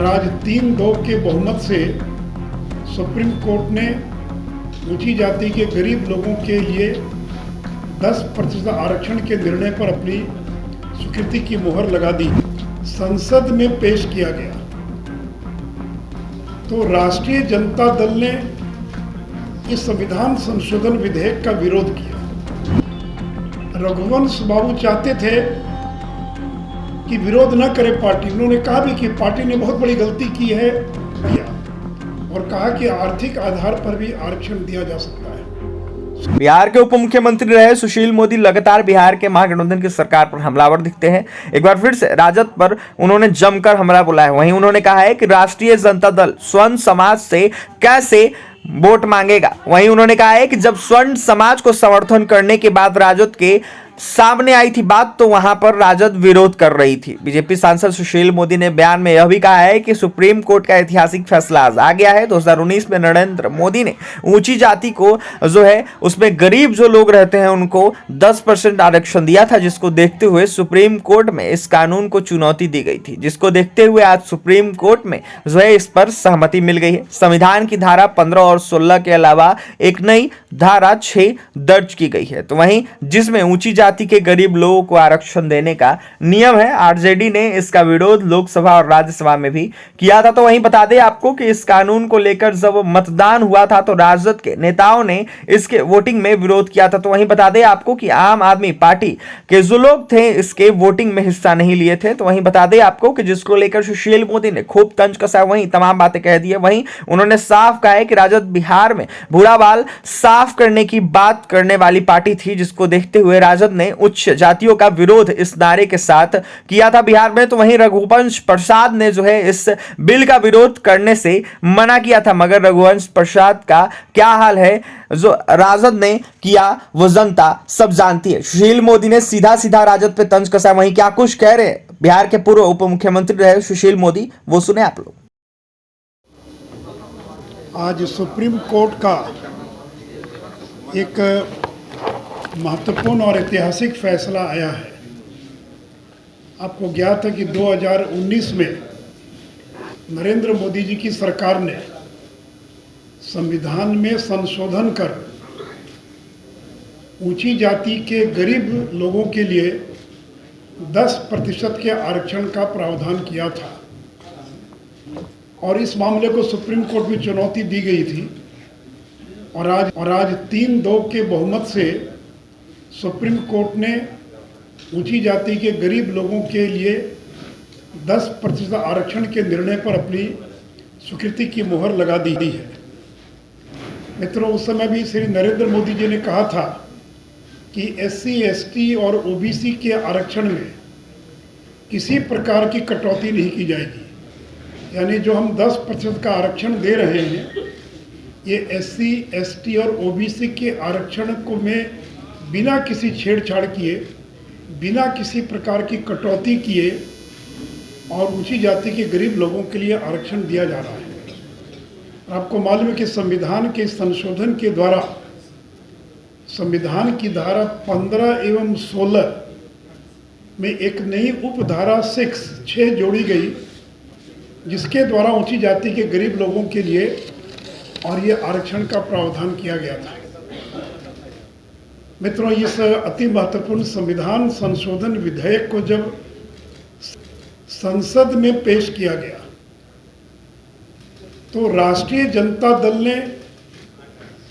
और आज 3-2 के बहुमत से सुप्रीम कोर्ट ने ऊंची जाति के गरीब लोगों के लिए 10% आरक्षण के निर्णय पर अपनी स्वीकृति की मुहर लगा दी। संसद में पेश किया गया तो राष्ट्रीय जनता दल ने इस संविधान संशोधन विधेयक का विरोध किया। रघुवंश बाबू चाहते थे कि विरोध न करे पार्टी। उन्होंने कहा भी कि पार्टी ने बहुत बड़ी गलती की है दिया, और कहा कि आर्थिक आधार पर भी आरक्षण दिया जा सकता है। बिहार के उप मुख्यमंत्री रहे सुशील मोदी लगातार बिहार के महागठबंधन की सरकार पर हमलावर दिखते हैं। एक बार फिर से राजद पर उन्होंने जमकर हमला बोला है। वहीं उन्होंने कहा है कि राष्ट्रीय जनता दल स्वर्ण समाज से कैसे वोट मांगेगा। वहीं उन्होंने कहा है कि जब स्वर्ण समाज को समर्थन करने के बाद राजद के सामने आई थी बात, तो वहां पर राजद विरोध कर रही थी। बीजेपी सांसद सुशील मोदी ने बयान में यह भी कहा है कि सुप्रीम कोर्ट का ऐतिहासिक फैसला आज आ गया है। 2019 में नरेंद्र मोदी ने ऊंची जाति को जो है उसमें गरीब जो लोग रहते हैं उनको 10% आरक्षण दिया था, जिसको देखते हुए सुप्रीम कोर्ट में इस कानून को चुनौती दी गई थी, जिसको देखते हुए आज सुप्रीम कोर्ट में जो है इस पर सहमति मिल गई है। संविधान की धारा 15 और 16 के अलावा एक नई धारा 6 दर्ज की गई है, तो वहीं जिसमें ऊंची जाति के गरीब लोगों को आरक्षण देने का नियम है। आरजेडी ने इसका विरोध लोकसभा और राज्यसभा में भी किया था। तो वहीं बता दें आपको कि इस कानून को लेकर जब मतदान हुआ था तो राजद के नेताओं ने इसके वोटिंग में विरोध किया था। तो वहीं बता दें आपको कि आम आदमी पार्टी के जो लोग थे इसके वोटिंग में हिस्सा नहीं लिए थे। तो वहीं बता दें आपको कि जिसको लेकर सुशील मोदी ने खूब तंज कसा, वहीं तमाम बातें कह दी है। वहीं उन्होंने साफ कहा है कि राजद बिहार में भूरा बाल साफ करने की बात करने वाली पार्टी थी, जिसको देखते हुए राजद ने उच्च जातियों का विरोध इस नारे के साथ किया था बिहार में। तो वहीं रघुवंश प्रसाद ने जो है इस बिल का विरोध करने से मना किया था, मगर रघुवंश प्रसाद का क्या हाल है जो राजद ने किया वो जनता सब जानती है। सुशील मोदी ने सीधा सीधा राजद पे तंज कसा। वहीं क्या कुछ कह रहे बिहार के पूर्व उप मुख्यमंत्री रहे सुशील मोदी, वो सुने आप लोग। आज सुप्रीम कोर्ट का एक महत्वपूर्ण और ऐतिहासिक फैसला आया है। आपको ज्ञात है कि 2019 में नरेंद्र मोदी जी की सरकार ने संविधान में संशोधन कर ऊंची जाति के गरीब लोगों के लिए 10% के आरक्षण का प्रावधान किया था, और इस मामले को सुप्रीम कोर्ट में चुनौती दी गई थी। और आज 3-2 के बहुमत से सुप्रीम कोर्ट ने ऊंची जाति के गरीब लोगों के लिए 10% आरक्षण के निर्णय पर अपनी स्वीकृति की मुहर लगा दी है। मित्रों, उस समय भी श्री नरेंद्र मोदी जी ने कहा था कि SC, ST और OBC के आरक्षण में किसी प्रकार की कटौती नहीं की जाएगी। यानी जो हम 10% का आरक्षण दे रहे हैं, ये SC, ST और OBC के आरक्षण को में बिना किसी छेड़छाड़ किए, बिना किसी प्रकार की कटौती किए और ऊंची जाति के गरीब लोगों के लिए आरक्षण दिया जा रहा है। आपको मालूम है कि संविधान के संशोधन के द्वारा संविधान की धारा 15 एवं 16 में एक नई उपधारा 6 जोड़ी गई, जिसके द्वारा ऊंची जाति के गरीब लोगों के लिए और ये आरक्षण का प्रावधान किया गया था। मित्रों, इस अति महत्वपूर्ण संविधान संशोधन विधेयक को जब संसद में पेश किया गया तो राष्ट्रीय जनता दल ने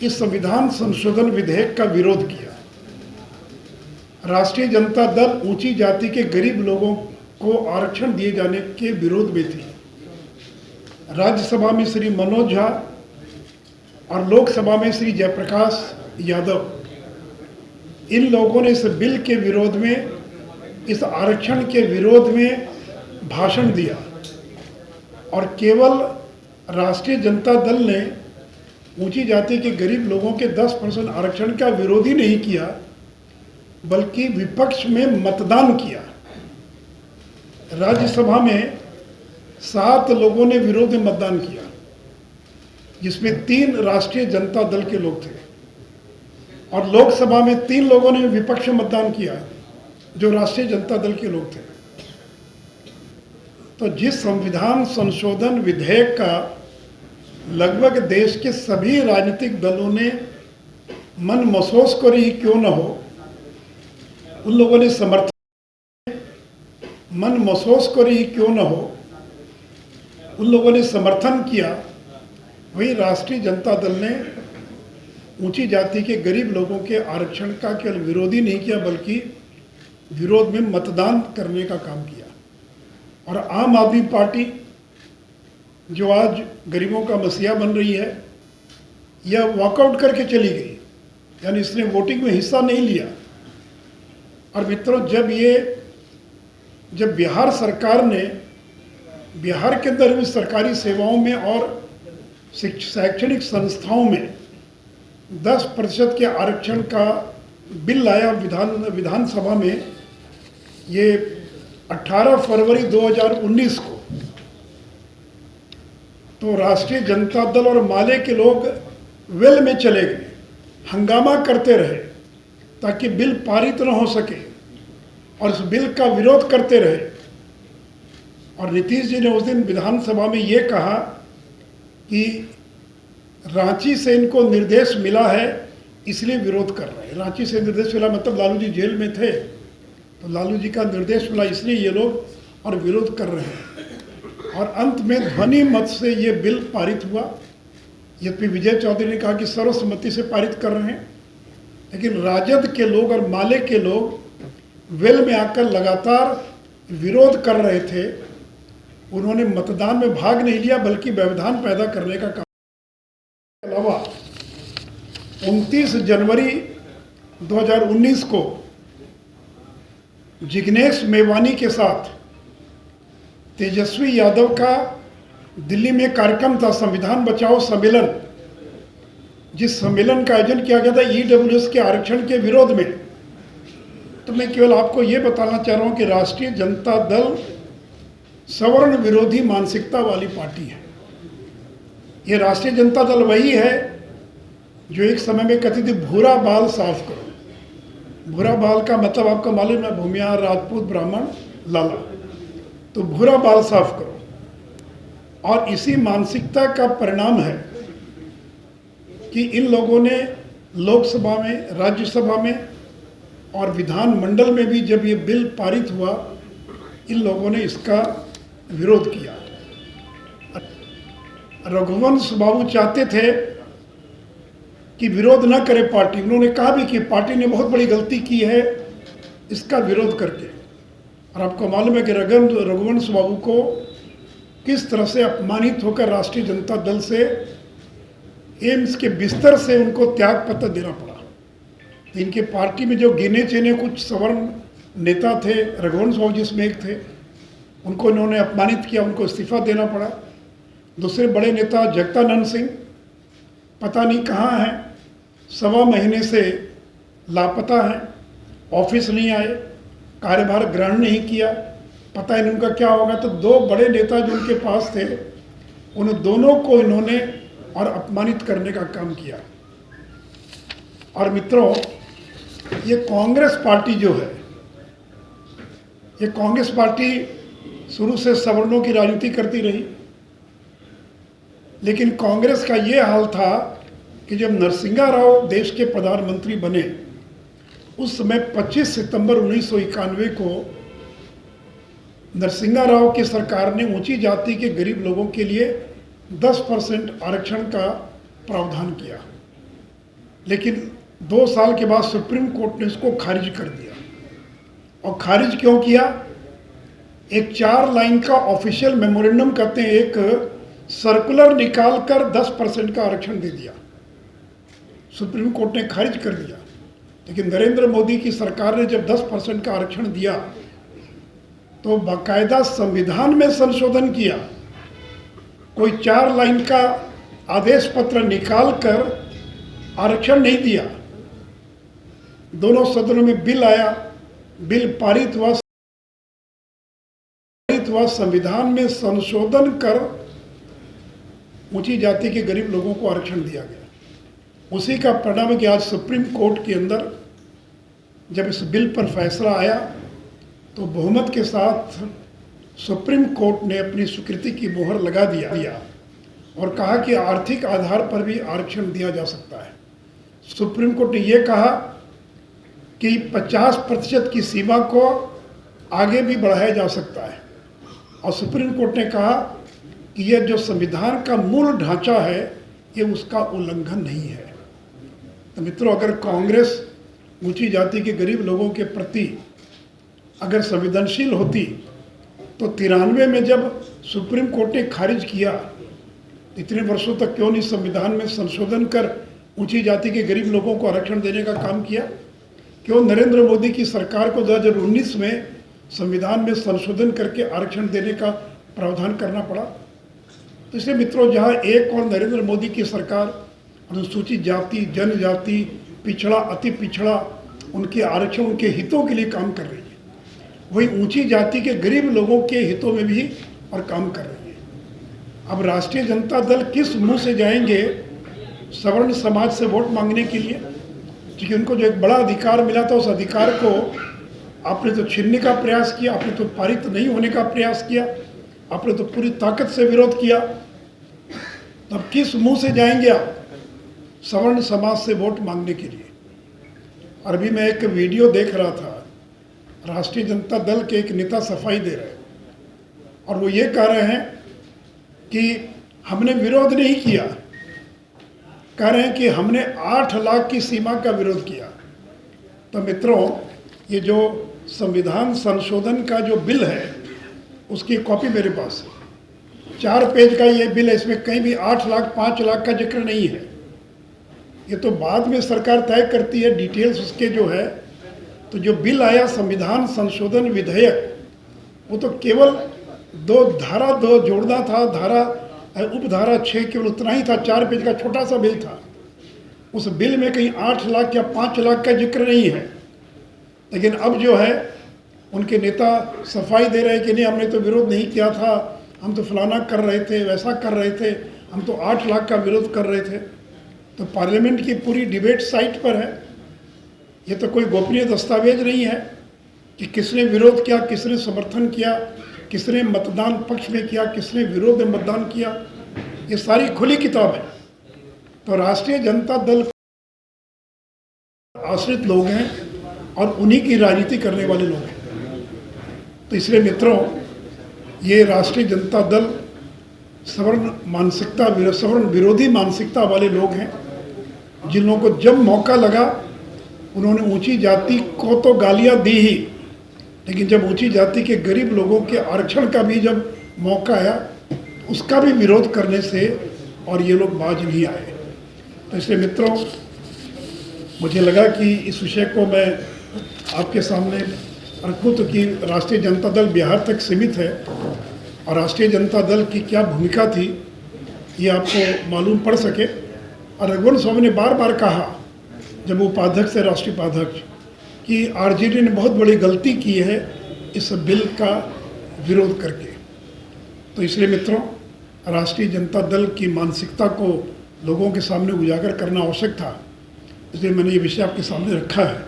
इस संविधान संशोधन विधेयक का विरोध किया। राष्ट्रीय जनता दल ऊंची जाति के गरीब लोगों को आरक्षण दिए जाने के विरोध में थी। राज्यसभा में श्री मनोज झा और लोकसभा में श्री जयप्रकाश यादव, इन लोगों ने इस बिल के विरोध में, इस आरक्षण के विरोध में भाषण दिया, और केवल राष्ट्रीय जनता दल ने ऊंची जाति के गरीब लोगों के 10% आरक्षण का विरोध ही नहीं किया, बल्कि विपक्ष में मतदान किया। राज्यसभा में 7 लोगों ने विरोध में मतदान किया, जिसमें 3 राष्ट्रीय जनता दल के लोग थे, और लोकसभा में 3 लोगों ने विपक्ष में मतदान किया, जो राष्ट्रीय जनता दल के लोग थे। तो जिस संविधान संशोधन विधेयक का लगभग देश के सभी राजनीतिक दलों ने मन महसूस कर ही क्यों न हो, उन लोगों ने मन महसूस कर ही क्यों न हो, उन लोगों ने समर्थन किया, वही राष्ट्रीय जनता दल ने ऊंची जाति के गरीब लोगों के आरक्षण का केवल विरोध ही नहीं किया बल्कि विरोध में मतदान करने का काम किया। और आम आदमी पार्टी जो आज गरीबों का मसीहा बन रही है, यह वॉकआउट करके चली गई, यानी इसने वोटिंग में हिस्सा नहीं लिया। और मित्रों, जब बिहार सरकार ने बिहार के अंदर भी सरकारी सेवाओं में और शैक्षणिक संस्थाओं में 10% के आरक्षण का बिल लाया विधानसभा में, ये 18 फरवरी 2019 को, तो राष्ट्रीय जनता दल और माले के लोग वेल में चले गए, हंगामा करते रहे ताकि बिल पारित न हो सके और इस बिल का विरोध करते रहे। और नीतीश जी ने उस दिन विधानसभा में ये कहा कि रांची से इनको निर्देश मिला है इसलिए विरोध कर रहे हैं। रांची से निर्देश मिला मतलब लालू जी जेल में थे, तो लालू जी का निर्देश मिला इसलिए ये लोग और विरोध कर रहे हैं। और अंत में ध्वनि मत से ये बिल पारित हुआ। यद्यपि विजय चौधरी ने कहा कि सर्वसम्मति से पारित कर रहे हैं, लेकिन राजद के लोग और माले के लोग वेल में आकर लगातार विरोध कर रहे थे। उन्होंने मतदान में भाग नहीं लिया बल्कि व्यवधान पैदा करने का काम। के अलावा 29 जनवरी 2019 को जिग्नेश मेवानी के साथ तेजस्वी यादव का दिल्ली में कार्यक्रम था, संविधान बचाओ सम्मेलन, जिस सम्मेलन का आयोजन किया गया था ईडब्ल्यूएस के आरक्षण के विरोध में। तो मैं केवल आपको ये बताना चाह रहा हूँ कि राष्ट्रीय जनता दल सवर्ण विरोधी मानसिकता वाली पार्टी है। ये राष्ट्रीय जनता दल वही है जो एक समय में कहती थी भूरा बाल साफ करो। भूरा बाल का मतलब आपको मालूम है, भूमियार, राजपूत, ब्राह्मण, लाला, तो भूरा बाल साफ करो। और इसी मानसिकता का परिणाम है कि इन लोगों ने लोकसभा में, राज्यसभा में और विधानमंडल में भी जब ये बिल पारित हुआ, इन लोगों ने इसका विरोध किया। रघुवंश बाबू चाहते थे कि विरोध न करे पार्टी। उन्होंने कहा भी कि पार्टी ने बहुत बड़ी गलती की है इसका विरोध करके। और आपको मालूम है कि रघुवंश बाबू को किस तरह से अपमानित होकर राष्ट्रीय जनता दल से एम्स के बिस्तर से उनको त्याग पत्र देना पड़ा। इनके पार्टी में जो गिने चुने कुछ सवर्ण नेता थे, रघुवंश बाबू जिसमें एक थे, उनको इन्होंने अपमानित किया, उनको इस्तीफा देना पड़ा। दूसरे बड़े नेता जगदानंद सिंह पता नहीं कहाँ हैं, 1.25 महीने से लापता हैं, ऑफिस नहीं आए, कार्यभार ग्रहण नहीं किया, पता नहीं उनका क्या होगा। तो 2 बड़े नेता जो उनके पास थे, उन दोनों को इन्होंने और अपमानित करने का काम किया। और मित्रों, ये कांग्रेस पार्टी जो है, ये कांग्रेस पार्टी शुरू से सवर्णों की राजनीति करती रही, लेकिन कांग्रेस का ये हाल था कि जब नरसिंहा राव देश के प्रधानमंत्री बने, उस समय 25 सितंबर 1991 को नरसिंहा राव की सरकार ने ऊंची जाति के गरीब लोगों के लिए 10% आरक्षण का प्रावधान किया। लेकिन 2 साल के बाद सुप्रीम कोर्ट ने इसको खारिज कर दिया। और खारिज क्यों किया? एक 4 लाइन का ऑफिशियल मेमोरेंडम कहते हैं, एक सर्कुलर निकालकर 10% का आरक्षण दे दिया। सुप्रीम कोर्ट ने खारिज कर दिया। लेकिन नरेंद्र मोदी की सरकार ने जब 10% का आरक्षण दिया तो बाकायदा संविधान में संशोधन किया। कोई 4 लाइन का आदेश पत्र निकालकर आरक्षण नहीं दिया। दोनों सदनों में बिल आया, बिल पारित हुआ, संविधान में संशोधन कर ऊंची जाति के गरीब लोगों को आरक्षण दिया गया। उसी का परिणाम है कि आज सुप्रीम कोर्ट के अंदर जब इस बिल पर फैसला आया तो बहुमत के साथ सुप्रीम कोर्ट ने अपनी स्वीकृति की मोहर लगा दिया और कहा कि आर्थिक आधार पर भी आरक्षण दिया जा सकता है। सुप्रीम कोर्ट ने यह कहा कि 50% की सीमा को आगे भी बढ़ाया जा सकता है और सुप्रीम कोर्ट ने कहा कि यह जो संविधान का मूल ढांचा है ये उसका उल्लंघन नहीं है। तो मित्रों, अगर कांग्रेस ऊंची जाति के गरीब लोगों के प्रति अगर संवेदनशील होती तो 93 में जब सुप्रीम कोर्ट ने खारिज किया, इतने वर्षों तक क्यों नहीं संविधान में संशोधन कर ऊंची जाति के गरीब लोगों को आरक्षण देने का काम किया? क्यों नरेंद्र मोदी की सरकार को 2019 में संविधान में संशोधन करके आरक्षण देने का प्रावधान करना पड़ा? तो इसलिए मित्रों, जहां एक और नरेंद्र मोदी की सरकार अनुसूचित जाति, जनजाति, पिछड़ा, अति पिछड़ा, उनके आरक्षण, उनके हितों के लिए काम कर रही है, वही ऊंची जाति के गरीब लोगों के हितों में भी और काम कर रही है। अब राष्ट्रीय जनता दल किस मुंह से जाएंगे सवर्ण समाज से वोट मांगने के लिए? क्योंकि उनको जो एक बड़ा अधिकार मिला था, उस अधिकार को आपने तो छीनने का प्रयास किया, आपने तो पारित नहीं होने का प्रयास किया, आपने तो पूरी ताकत से विरोध किया। तब किस मुंह से जाएंगे आप सवर्ण समाज से वोट मांगने के लिए? और अभी मैं एक वीडियो देख रहा था, राष्ट्रीय जनता दल के एक नेता सफाई दे रहे हैं और वो ये कह रहे हैं कि हमने विरोध नहीं किया, कह रहे हैं कि हमने 8 लाख की सीमा का विरोध किया। तो मित्रों, ये जो संविधान संशोधन का जो बिल है उसकी कॉपी मेरे पास है, 4 पेज का ये बिल है, इसमें कहीं भी 8 लाख 5 लाख का जिक्र नहीं है। ये तो बाद में सरकार तय करती है डिटेल्स उसके जो है। तो जो बिल आया संविधान संशोधन विधेयक, वो तो केवल 2 जोड़ना था, उपधारा 6 केवल उतना ही था, 4 पेज का छोटा सा बिल था। उस बिल में कहीं 8 लाख या 5 लाख का जिक्र नहीं है। लेकिन अब जो है उनके नेता सफाई दे रहे हैं कि नहीं, हमने तो विरोध नहीं किया था, हम तो फलाना कर रहे थे, वैसा कर रहे थे, हम तो 8 लाख का विरोध कर रहे थे। तो पार्लियामेंट की पूरी डिबेट साइट पर है। ये तो कोई गोपनीय दस्तावेज नहीं है कि किसने विरोध किया, किसने समर्थन किया, किसने मतदान पक्ष में किया, किसने विरोध में मतदान किया। ये सारी खुली किताब है। तो राष्ट्रीय जनता दल आश्रित लोग हैं और उन्हीं की राजनीति करने वाले लोग हैं। तो इसलिए मित्रों, ये राष्ट्रीय जनता दल सवर्ण विरोधी मानसिकता वाले लोग हैं, जिन लोगों को जब मौका लगा उन्होंने ऊंची जाति को तो गालियां दी ही, लेकिन जब ऊंची जाति के गरीब लोगों के आरक्षण का भी जब मौका आया उसका भी विरोध करने से और ये लोग बाज नहीं आए। तो इसलिए मित्रों, मुझे लगा कि इस विषय को मैं आपके सामने रखूँ तो कि राष्ट्रीय जनता दल बिहार तक सीमित है और राष्ट्रीय जनता दल की क्या भूमिका थी ये आपको मालूम पड़ सके। और रघुवंश स्वामी ने बार बार कहा जब वो उपाध्यक्ष है, राष्ट्रीय उपाध्यक्ष, कि आरजेडी ने बहुत बड़ी गलती की है इस बिल का विरोध करके। तो इसलिए मित्रों, राष्ट्रीय जनता दल की मानसिकता को लोगों के सामने उजागर करना आवश्यक था, इसलिए मैंने ये विषय आपके सामने रखा है।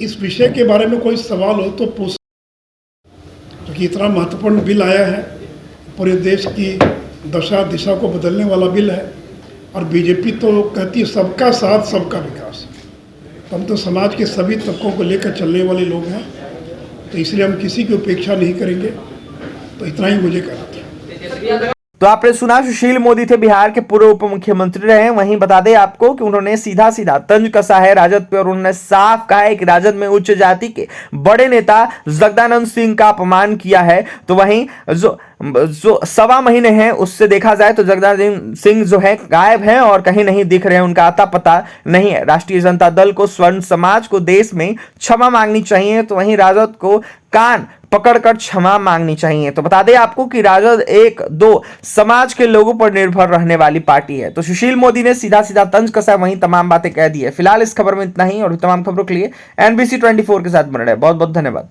इस विषय के बारे में कोई सवाल हो तो पूछ, क्योंकि इतना महत्वपूर्ण बिल आया है, पूरे देश की दशा दिशा को बदलने वाला बिल है। और बीजेपी तो कहती है सबका साथ सबका विकास, तो हम तो समाज के सभी तबकों को लेकर चलने वाले लोग हैं, तो इसलिए हम किसी की उपेक्षा नहीं करेंगे। तो इतना ही मुझे कहना था। तो आपने सुना, सुशील मोदी थे, बिहार के पूर्व उप मुख्यमंत्री रहे। वहीं बता दें आपको कि उन्होंने सीधा सीधा तंज कसा है राजद पे और उन्होंने साफ कहा है कि राजद में उच्च जाति के बड़े नेता जगदानंद सिंह का अपमान किया है। तो वहीं जो 1.25 महीने हैं उससे देखा जाए तो जगदानंद सिंह जो है गायब हैं और कहीं नहीं दिख रहे हैं, उनका आता पता नहीं है। राष्ट्रीय जनता दल को स्वर्ण समाज को देश में क्षमा मांगनी चाहिए, तो वहीं राजद को कान पकड़कर क्षमा मांगनी चाहिए। तो बता दें आपको कि राजद 1-2 समाज के लोगों पर निर्भर रहने वाली पार्टी है। तो सुशील मोदी ने सीधा सीधा तंज कसा, वहीं तमाम बातें कह दी है। फिलहाल इस खबर में इतना ही और तमाम खबरों के लिए NBC 24 के साथ बने रहे। बहुत बहुत धन्यवाद।